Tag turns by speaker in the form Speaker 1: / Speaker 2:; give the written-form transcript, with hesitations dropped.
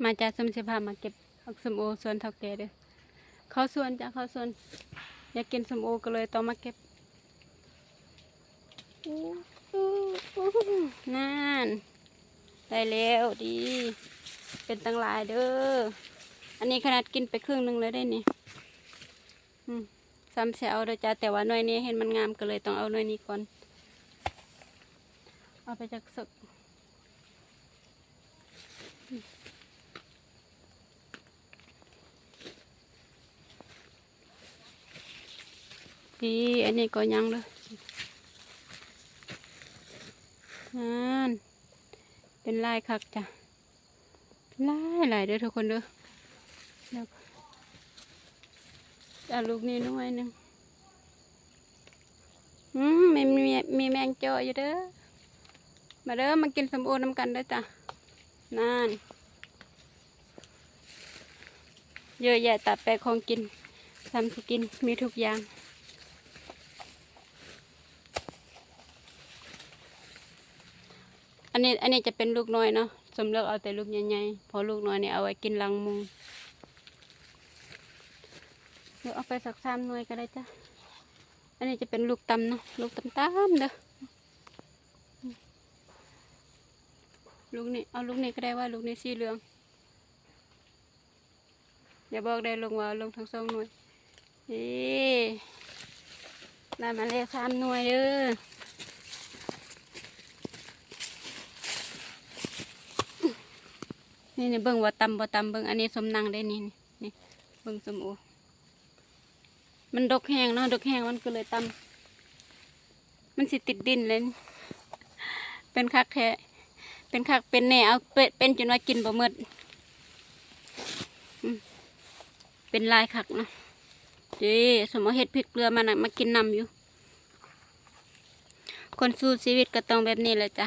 Speaker 1: มาจากสมศิพามาเก็บผักสมโอสวนเท่าแก่เด้อเขาสวนจ้ะเขาสวนอยากกินสมโอก็เลยต้องมาเก็บนั่นได้แล้วดีเป็นตั้งหลายเด้ออันนี้ขนาดกินไปครึ่งหนึงเลยได้นี่ซ้ำแซวเด้อจ้าแต่ว่าหน่วยนี้เห็นมันงามก็เลยต้องเอาหน่วยนี้ก่อนเอาไปจากสึกดีอันนี้ก็ยังเลยนั่นเป็นลายคักจ้ะลายเด้อทุกคนเด้อแล้วเอาลูกนี้หน่อยหนึงมีแมงเจาะอยู่เด้อมาเด้อมากินสมโอน้ำกันเด้อจ้ะนั่นเยอะแยะตัดแปะของกินทำสกินมีทุกอย่างอันนี้จะเป็นลูกน้อยเนาะสมเลือกเอาแต่ลูกใหญ่ๆพอลูกน้อยเนี่ยเอาไว้กินลังมุงเดี๋ยวเอาไปสัก3 หน่วยก็ได้จ้ะอันนี้จะเป็นลูกตำเนาะลูกตำเด้อลูกนี้เอาลูกนี้ก็ได้ว่าลูกนี้สีเหลืองอย่าบอกได้ลงว่าลงทั้ง2 หน่วยได้มาแล้ว3 หน่วยเด้อนี่เบิ่งว่าตำบ่ตำเบิ่งอันนี้สมนังได้นี่เบิ่งสมโอมันดกแห้งเนาะดกแห้งมันก็เลยตำมันสิติดดินเลยเป็นคักแท้เป็นคักเป็นแน่เอาเป็นจนว่ากินบ่หมดเป็นลายคักเนาะสมมติเห็ดพริกเกลือมันมากินนำอยู่คนสู้ชีวิตก็ต้องแบบนี้แหละจ้ะ